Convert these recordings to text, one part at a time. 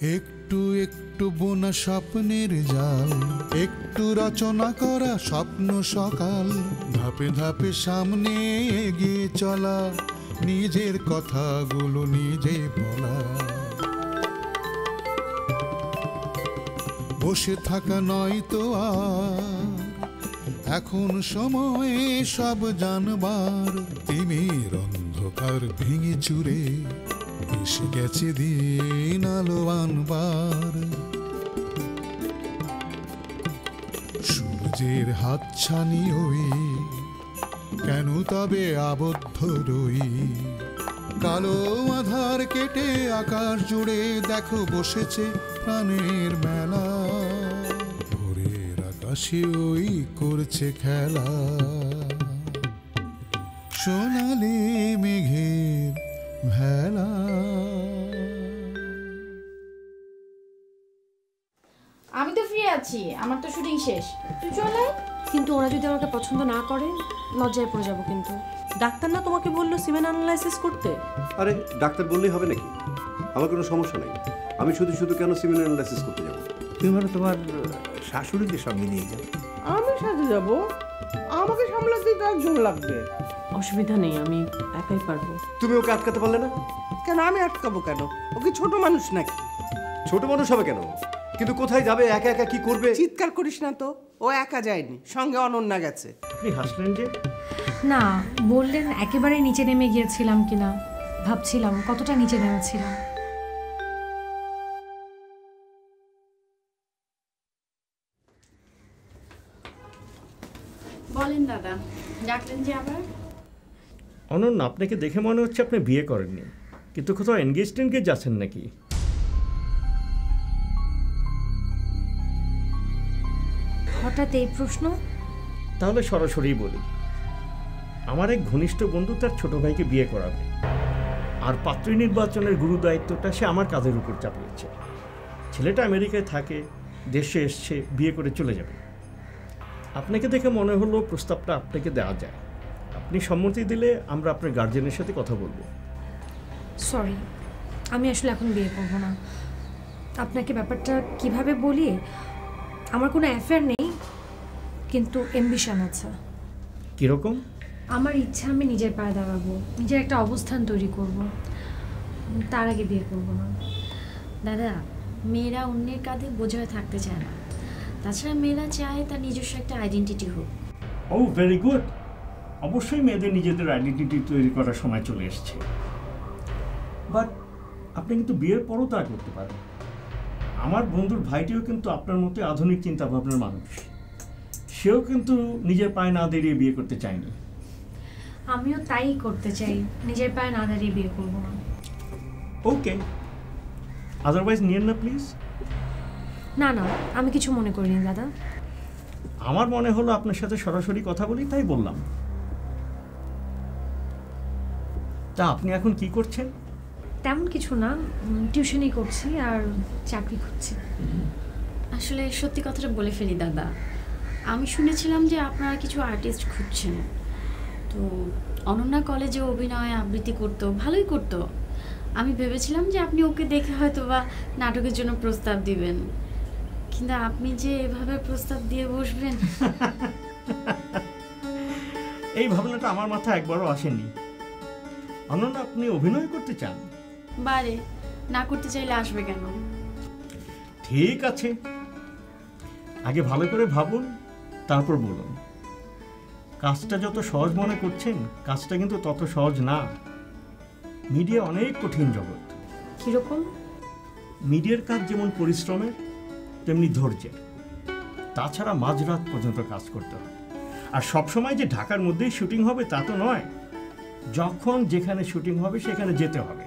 একটু একটু বোনা স্বপ্নের জাল, একটু রচনা করা স্বপ্ন সকাল, ধাপে ধাপে সামনে এগিয়ে চলা, নিজের কথাগুলো নিজে বলা। বসে থাকা নয় তো আর এখন সময়ে সব জানবার, তিমির অন্ধকার ভেঙে চুরে এসে গেছে দিন আলো আনবার। সূর্যের হাতছানি ওই কেন তবে আবদ্ধ রই, কালো আধার কেটে আকাশ জুড়ে দেখো বসেছে প্রাণের মেলা, ভোরের আকাশে ওই করছে খেলা, সোনালি মেঘের ভেলা। আমি তো ফ্রি আছি, আমার তো শুটিং শেষ, তুই চলে। কিন্তু ওরা যদি আমাকে পছন্দ না করে লজ্জায় পড়ে যাবো। কিন্তু ডাক্তার না তোমাকে বললো সিমেন অ্যানালাইসিস করতে? আরে ডাক্তার বললেই হবে নাকি? আমার কোনো সমস্যা নেই, আমি শুধু শুধু কেন সিমেন অ্যানালাইসিস করতে যাবো? তুমি মানে তোমার শাশুড়িকে সঙ্গে নিয়ে যাও। আমি সাথে যাব? আমাকে সামলাতে তো একজন লাগবে। অসুবিধা নেই, আমি একাই পারবো। তুমি ওকে আটকাতে পারলে না? কেন আমি আটকাবো কেন? ওকে ছোট মানুষ নাকি? ছোট মানুষ হবে কেন? কিন্তু কোথায় যাবে, একা একা কি করবে? চিৎকার করিস না তো, ও একা যায়নি, সঙ্গে অনন্যা গেছে। আপনি হাসলেন যে? না, বললেন একেবারে নিচে নেমে গিয়েছিলাম কিনা, ভাবছিলাম কতটা নিচে নেমেছিলাম। বলেন দাদা, ডাকলেন যে আবার? অনন্য, আপনাকে দেখে মনে হচ্ছে আপনি বিয়ে করেননি, কিন্তু কোথাও এনগেজমেন্টে যাচ্ছেন নাকি? হঠাৎ এই প্রশ্ন? তাহলে সরাসরি বলি, আমার এক ঘনিষ্ঠ বন্ধু তার ছোট ভাইকে বিয়ে করাবে, আর পাত্রী নির্বাচনের গুরু দায়িত্বটা সে আমার কাঁধের উপর চাপিয়েছে। ছেলেটা আমেরিকায় থাকে, দেশে এসছে, বিয়ে করে চলে যাবে। আপনাকে দেখে মনে হলো প্রস্তাবটা আপনাকে দেওয়া যায়। আপনি সম্মতি দিলে আমরা আপনার গার্জেনের সাথে কথা বলবো। সরি, আমি আসলে এখন বিয়ে করবো না। আপনাকে ব্যাপারটা কিভাবে বলি, আমার কোনো অ্যাফেয়ার নেই, কিন্তু অ্যাম্বিশন আছে। কীরকম? আমার ইচ্ছা আমি নিজের পায়ে দাঁড়াবো, নিজের একটা অবস্থান তৈরি করব, তার আগে বিয়ে করবো না। দাদা, মেয়েরা অন্যের কাঁধে বোঝা হয়ে থাকতে চায় না। তাছাড়া মেয়েরা চায় তার নিজস্ব একটা আইডেন্টিটি হোক। ও ভেরি গুড। অবশ্যই মেয়েদের নিজেদের আইডেন্টিটি তৈরি করার সময় চলে এসছে, বাট আপনি কিন্তু বিয়ের পরও তা করতে পারেন। আমার বন্ধুর ভাইটিও কিন্তু আপনার মতো আধুনিক চিন্তাভাবনার মানুষ, সেও কিন্তু নিজের পায়ে না দাঁড়িয়ে বিয়ে করতে চায়নি। আমিও তাই করতে চাই, নিজের পায়ে না দাঁড়িয়ে বিয়ে করবো না। ওকে, আদারওয়াইজ নিয়েন না প্লিজ। না না, আমি কিছু মনে করিনি দাদা। আমার মনে হলো আপনার সাথে সরাসরি কথা বলি, তাই বললাম। তা আপনি এখন কি করছেন? তেমন কিছু না, টিউশনই করছি আর চাকরি করছি। আসলে সত্যি কথাটা বলে ফেলি দাদা, আমি শুনেছিলাম যে আপনারা কিছু আর্টিস্ট খুঁজছেন। তো অনন্যা কলেজে অভিনয় আবৃত্তি করতো, ভালোই করতো। আমি ভেবেছিলাম যে আপনি ওকে দেখে হয়তো বা নাটকের জন্য প্রস্তাব দিবেন, কিন্তু আপনি যে এভাবে প্রস্তাব দিয়ে বসবেন, এই ভাবনাটা আমার মাথায় একবারও আসেনি। অনন্যা, আপনি অভিনয় করতে চান? বারে না করতে চাইলে আসবে কেন? ঠিক আছে, আগে ভালো করে ভাবুন, তারপর বলুন। কাজটা যত সহজ মনে করছেন, কাজটা কিন্তু তত সহজ না। মিডিয়া অনেক কঠিন জগৎ। কিরকম? মিডিয়ার কাজ যেমন পরিশ্রমের, তেমনি ধৈর্যের। তাছাড়া মাঝরাত পর্যন্ত কাজ করতে হয়। আর সবসময় যে ঢাকার মধ্যেই শুটিং হবে তা তো নয়। যখন যেখানে শুটিং হবে সেখানে যেতে হবে,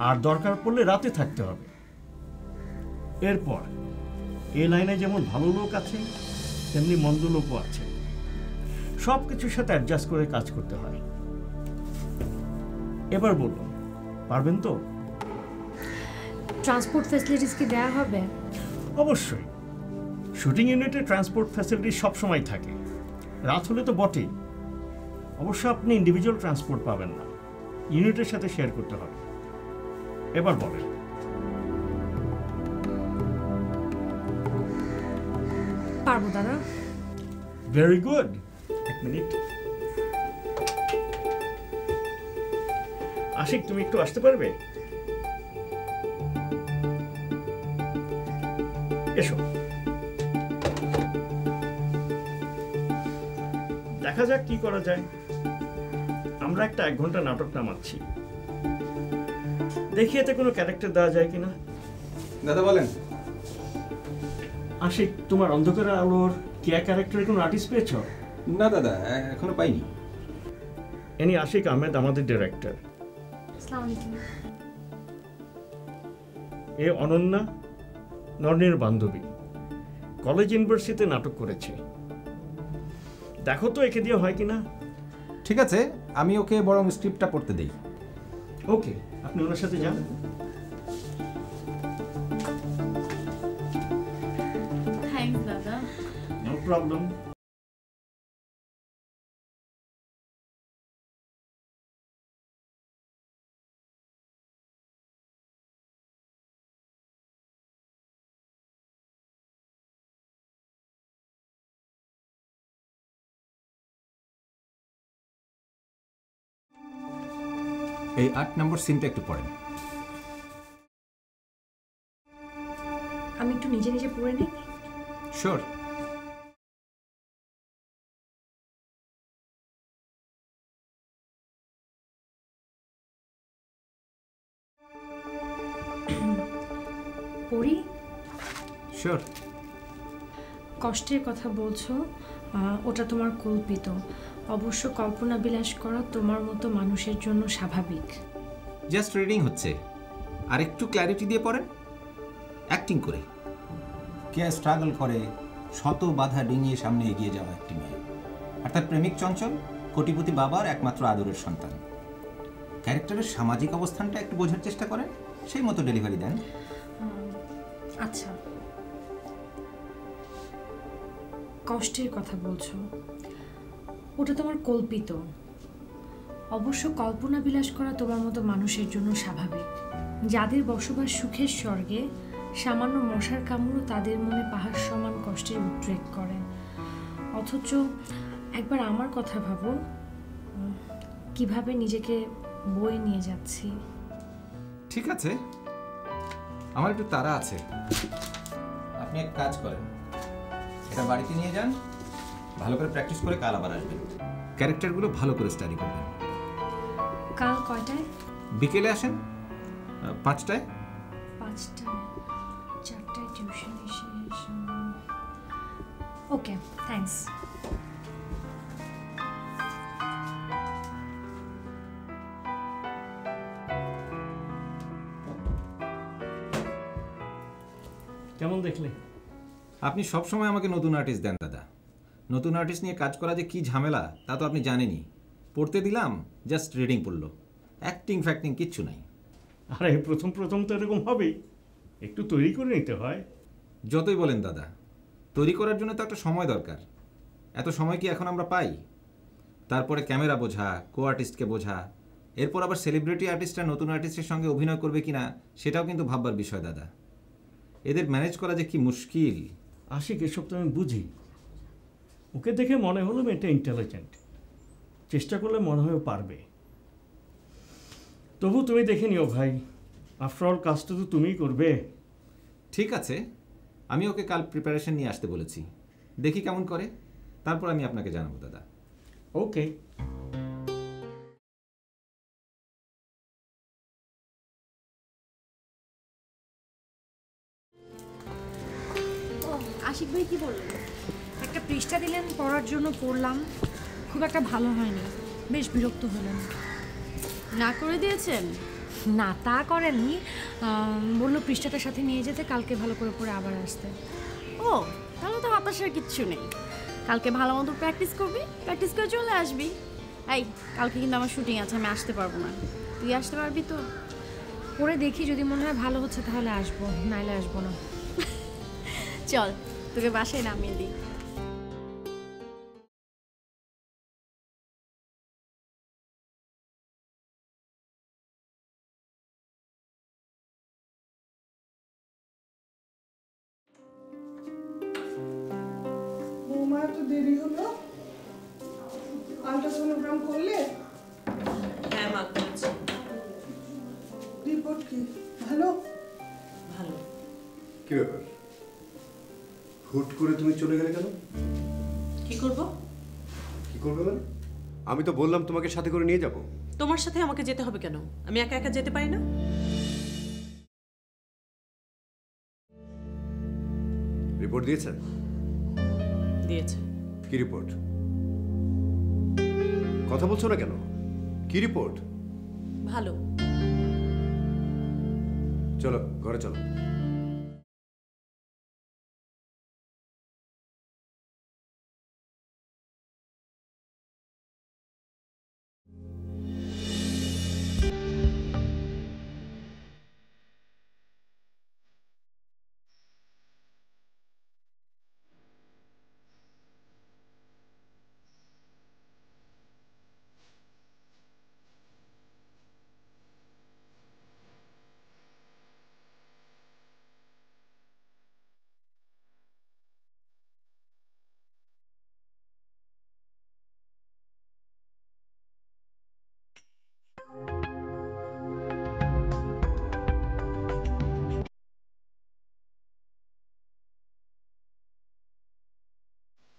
আর দরকার পড়লে রাতে থাকতে হবে। এরপর এ লাইনে যেমন ভালো লোক আছে, তেমনি মন্দ লোকও আছে। সব কিছুর সাথে অ্যাডজাস্ট করে কাজ করতে হয়। এবার বলুন, পারবেন তো? ট্রান্সপোর্ট ফ্যাসিলিটিস কি দেওয়া হবে? অবশ্যই। শুটিং ইউনিটে ট্রান্সপোর্ট ফ্যাসিলিটি সবসময় থাকে, রাত হলে তো বটেই। অবশ্য আপনি ইন্ডিভিজুয়াল ট্রান্সপোর্ট পাবেন না, ইউনিটের সাথে শেয়ার করতে হবে। এবার বলেন। পারবো দাদা। Very good. এক মিনিট। আশিক, তুমি একটু আসতে পারবে? এসো। দেখা যাক কি করা যায়। আমরা একটা 1 ঘন্টা নাটক নামাচ্ছি, দেখি এতে কোনো ক্যারেক্টার দেওয়া যায় কিনা। দাদা বলেন। আশিক, তোমার অন্ধকারের আলোর কেয়া ক্যারেক্টারের কোনো আর্টিস্ট পেয়েছ? না দাদা, এখনো পাইনি। এনি আশিক আহমেদ, আমাদের ডিরেক্টর। আসসালামু আলাইকুম। এ অনন্যা, নর্নের বান্ধবী, কলেজ ইউনিভার্সিটিতে নাটক করেছে। দেখো তো একে দিয়ে হয় কিনা। ঠিক আছে, আমি ওকে বরং স্ক্রিপ্টটা পড়তে দেই। ওকে, আপনি ওনার সাথে যান। থ্যাংকস দাদা। No problem. এই 8 নম্বর সিনটা একটু পড়েন। আমি একটু নিজে নিজে পড়ে নিই। শিওর। পড়ি। শিওর। কষ্টের কথা বলছো, ওটা তোমার কল্পিত। অবশ্য কল্পনা বিলাস করা তোমার মতো মানুষের জন্য স্বাভাবিক। জাস্ট রিডিং হচ্ছে, আর একটু ক্ল্যারিটি দিয়ে পড়েন, অ্যাক্টিং করে। কে স্ট্রাগল করে শত বাধা ডিঙিয়ে সামনে এগিয়ে যাওয়া একটি মেয়ে, আর তার প্রেমিক চঞ্চল কোটিপতি বাবার একমাত্র আদরের সন্তান। ক্যারেক্টারের সামাজিক অবস্থানটা একটু বোঝার চেষ্টা করেন, সেই মতো ডেলিভারি দেন। আচ্ছা, কষ্টের কথা বলছো, ওটা তোমার কল্পিত। অবশ্য কল্পনা বিলাস করা তোমার মতো মানুষের জন্য স্বাভাবিক। যাদের বসবাস সুখের স্বর্গে, সামান্য মশার কামড়ও তাদের মনে পাহাড় সমান কষ্টের উদ্রেক করে। অথচ একবার আমার কথা ভাবো, কিভাবে নিজেকে বয়ে নিয়ে যাচ্ছি। ঠিক আছে, আমার একটু তাড়া আছে। আপনি এক কাজ করেন, এটা বাড়িতে নিয়ে যান, ভালো করে প্র্যাকটিস করে কাল আবার আসবেন। ক্যারেক্টারগুলো ভালো করে স্টাডি করবেন। কাল কয়টায়? বিকেলে আসেন, 5টায়। 5টায়? 4টায় টিউশন শেষ। ওকে, থ্যাঙ্কস। কেমন দেখলে? আপনি সবসময় আমাকে নতুন আর্টিস্ট দেন দাদা। নতুন আর্টিস্ট নিয়ে কাজ করা যে কী ঝামেলা তা তো আপনি জানেনই। পড়তে দিলাম, জাস্ট রিডিং পড়লো, অ্যাক্টিং ফ্যাক্টিং কিচ্ছু নাই। আরে প্রথম প্রথম তো এরকম হবেই, একটু তৈরি করে নিতে হয়। যতই বলেন দাদা, তৈরি করার জন্য তো একটা সময় দরকার। এত সময় কি এখন আমরা পাই? তারপরে ক্যামেরা বোঝা, কো আর্টিস্টকে বোঝা, এরপর আবার সেলিব্রিটি আর্টিস্টরা নতুন আর্টিস্টের সঙ্গে অভিনয় করবে কিনা সেটাও কিন্তু ভাববার বিষয় দাদা। এদের ম্যানেজ করা যে কি মুশকিল। আশিক, এসব তো আমি বুঝি। ওকে দেখে মনে হলো মেয়েটা ইন্টেলিজেন্ট, চেষ্টা করলে মনে হয় পারবে। তবু তুমি দেখে নিও ভাই, আফটারঅল কাজটা তো তুমিই করবে। ঠিক আছে, আমি ওকে কাল প্রিপারেশন নিয়ে আসতে বলেছি, দেখি কেমন করে, তারপর আমি আপনাকে জানাবো দাদা। ওকে। আশিক ভাই কি বললেন? একটা পৃষ্ঠা দিলেন পড়ার জন্য, পড়লাম, খুব একটা ভালো হয়নি, বেশ বিরক্ত হলেন। না করে দিয়েছেন? না, তা করেননি, বললো পৃষ্ঠাটার সাথে নিয়ে যেতে, কালকে ভালো করে পড়ে আবার আসতে। ও, তাহলে তো হতাশার কিচ্ছু নেই। কালকে ভালো মতো প্র্যাকটিস করবি, প্র্যাকটিস করে চলে আসবি। এই, কালকে কিন্তু আমার শুটিং আছে, আমি আসতে পারবো না। তুই আসতে পারবি তো? পড়ে দেখি, যদি মনে হয় ভালো হচ্ছে তাহলে আসবো, নাইলে আসবো না। চল, তোকে বাসায় নামিয়ে দিই। দেরি হলো? আল্ট্রাসোনোগ্রাম করলে? হ্যাঁ মা, করেছি। রিপোর্ট কি ভালো? ভালো। কি ব্যাপার, হুট করে তুমি চলে গেলে কেন? কি করব? কি করবে মানে? আমি তো বললাম তোমাকে সাথে করে নিয়ে যাব। তোমার সাথে আমাকে যেতে হবে কেন? আমি একা একা যেতে পারি না? রিপোর্ট দিয়েছেন? দিয়েছে। কি রিপোর্ট? কথা বলছো না কেন? কি রিপোর্ট? ভালো। চলো ঘরে চলো।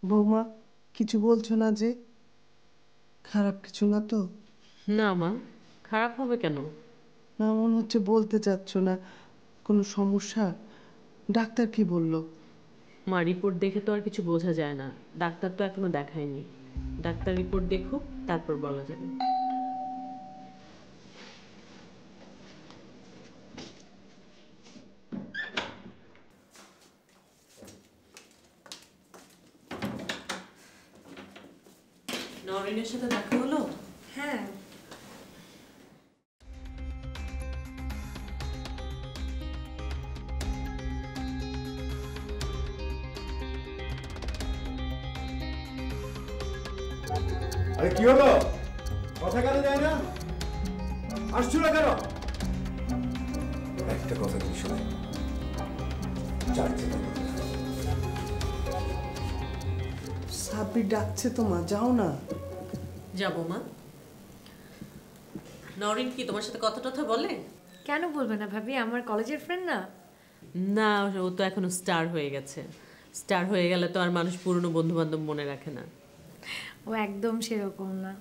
বৌমা, কিছু বলছো না যে? খারাপ কিছু না তো? না মা, খারাপ হবে কেন? না, মনে হচ্ছে বলতে চাচ্ছ না। কোনো সমস্যা? ডাক্তার কি বললো? মা, রিপোর্ট দেখে তো আর কিছু বোঝা যায় না। ডাক্তার তো এখনো দেখায়নি। ডাক্তার রিপোর্ট দেখুক, তারপর বলা যাবে। নরেনের সাথে দেখা হলো? হ্যাঁ, আরে কি হলো? কথা কেন যায় না? আসছো না কেন? একটা কথা কি শোনে, সাব্বির ডাকছে তো মা, যাও না। যাবো মা। নরিন কি তোমার সাথে কথা টথা বলে? কেন বলবে না ভাবি, আমার কলেজের ফ্রেন্ড না। না, ও তো এখনো স্টার হয়ে গেছে। স্টার হয়ে গেলে তো আর মানুষ পুরনো বন্ধু বান্ধব মনে রাখে না। ও একদম সেরকম না।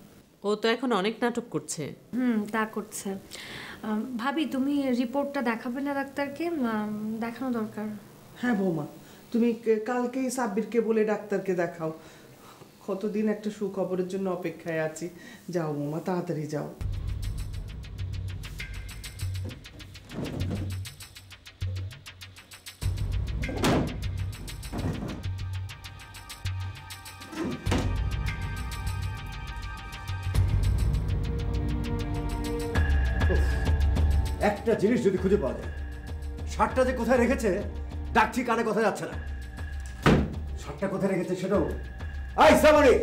ও তো এখন অনেক নাটক করছে। তা করছে। ভাবি, তুমি রিপোর্টটা দেখাবে না ডাক্তারকে? দেখানো দরকার। হ্যাঁ বৌমা, তুমি কালকেই সাব্বিরকে বলে ডাক্তারকে দেখাও। কতদিন একটা সুখবরের জন্য অপেক্ষায় আছি। যাও বৌমা, তাড়াতাড়ি যাও। একটা জিনিস যদি খুঁজে পাওয়া যায়, শার্টটা যে কোথায় রেখেছে ডাকছি, কানে কথা যাচ্ছে না। শার্টটা কোথায় রেখেছে সেটাও। আই সামারি,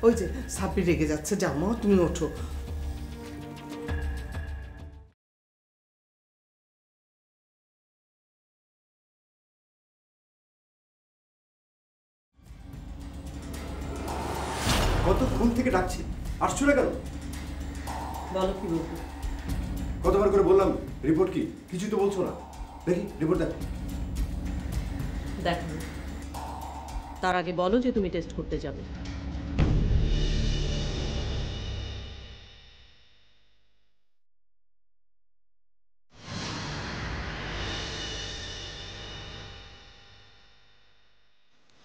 ওই যে সাব্বির রেগে যাচ্ছে, যাও মা, তুমি ওঠো। কতক্ষণ থেকে ডাকছি, আসছো না কেন? বলো কি বলবো? কতবার করে বললাম রিপোর্ট কি, কিছুই তো বলছো না। দেখি রিপোর্ট দেখো। দেখো, তার আগে বলো যে তুমি টেস্ট করতে যাবে।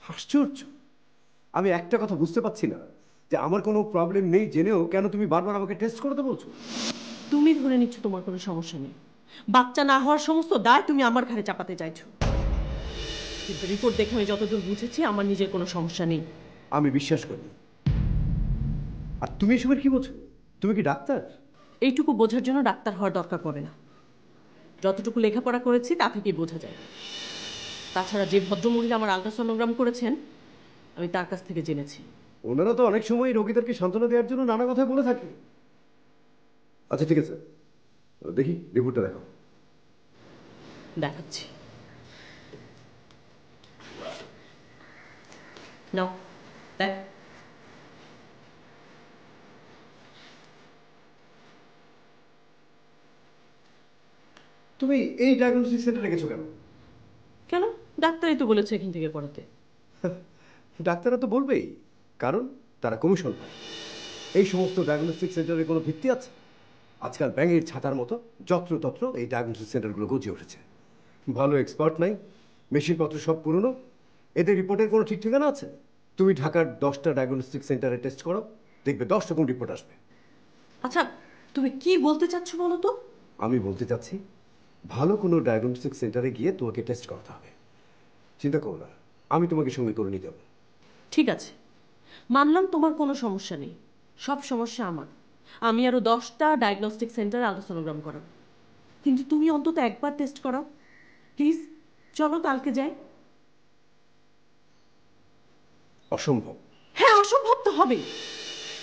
আশ্চর্য, আমি একটা কথা বুঝতে পারছি না যে আমার কোনো প্রবলেম নেই জেনেও কেন তুমি বারবার আমাকে টেস্ট করতে বলছো। তুমি ধরে নিচ্ছ তোমার কোনো সমস্যা নেই। বাচ্চা না হওয়ার সমস্ত দায় তুমি আমার ঘাড়ে চাপাতে চাইছো। কিন্তু রিপোর্ট দেখে আমি যতদূর বুঝেছি আমার নিজের কোনো সমস্যা নেই। আমি বিশ্বাস করি। আর তুমি এসবের কি বলছো? তুমি কি ডাক্তার? এইটুকু বোঝার জন্য ডাক্তার হওয়ার দরকার পড়ে না। যতটুকু লেখাপড়া করেছি তা থেকেই বোঝা যায়। তাছাড়া যে ভদ্রমহিলা আমার আল্ট্রাসোনোগ্রাম করেছেন, আমি তার কাছ থেকে জেনেছি। ওনারা তো অনেক সময় রোগীদেরকে সান্ত্বনা দেওয়ার জন্য নানা কথা বলে থাকে। আচ্ছা ঠিক আছে, দেখি রিপোর্টটা দেখো। দেখাচ্ছি। নাও দেখ। তুমি এই ডায়াগনস্টিক সেন্টার রেখেছো কেন? কেন? ডাক্তারই তো বলেছে এখান থেকে করাতে। ডাক্তাররা তো বলবেই, কারণ তারা কমিশন পায়। এই সমস্ত ডায়াগনস্টিক সেন্টারের কোনো ভিত্তি আছে? আজকাল ব্যাঙের ছাতার মতো যত্রতত্র এই ডায়াগনস্টিক সেন্টারগুলো গজিয়ে উঠেছে। ভালো এক্সপার্ট নাই, মেশিনপত্র সব পুরনো, এদের রিপোর্টের কোনো ঠিক ঠিকানা আছে? তুমি ঢাকার 10টা ডায়াগনস্টিক সেন্টারে টেস্ট করো, দেখবে 10 রকম রিপোর্ট আসবে। আচ্ছা তুমি কি বলতে চাচ্ছ বলো তো? আমি বলতে চাচ্ছি, ভালো কোনো ডায়াগনস্টিক সেন্টারে গিয়ে তোমাকে টেস্ট করাতে হবে। চিন্তা করো না, আমি তোমাকে সঙ্গে করে নিয়ে যাবো। ঠিক আছে, মানলাম তোমার কোনো সমস্যা নেই, সব সমস্যা আমার। আমি আরও 10টা ডায়াগনস্টিক সেন্টার আলট্রাসোনোগ্রাম করাবো, কিন্তু তুমি অন্তত একবার টেস্ট করাও প্লিজ। চলো কালকে যাই। অসম্ভব। হ্যাঁ অসম্ভব তো হবে,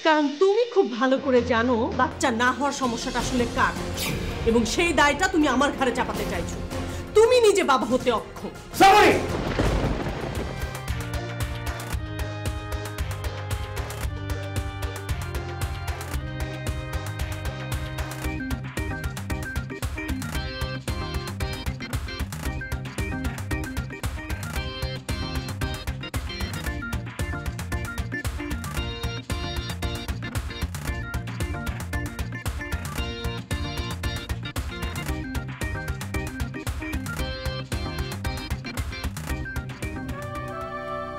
কারণ তুমি খুব ভালো করে জানো বাচ্চা না হওয়ার সমস্যাটা আসলে কার, এবং সেই দায়টা তুমি আমার ঘাড়ে চাপাতে চাইছো। তুমি নিজে বাবা হতে অক্ষম।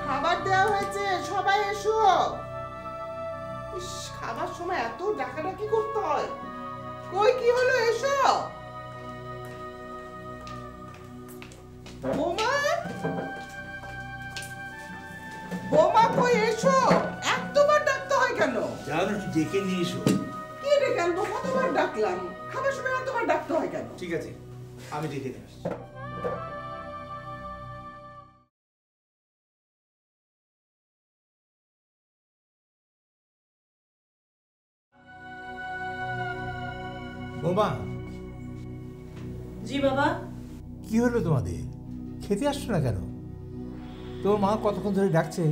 খাবার দেওয়া হয়েছে, সবাই এসো। ইস, খাবার সময় এত ডাকাডাকি করতে হয়। কই কি হলো, এসো। বোমা, বোমা কই, এসো। এতবার ডাকতে হয় কেন? জানো ডেকে নিয়ে এসো। কে ডেকে আনবো? কতবার ডাকলাম, খাবার সময় এতবার ডাকতে হয় কেন? ঠিক আছে, আমি ডেকে নিয়ে আসছি। বোমা, জি বাবা। কি হলো তোমাদের? খেতে আসছো না কেন? তোর মা কতক্ষণ ধরে ডাকছে,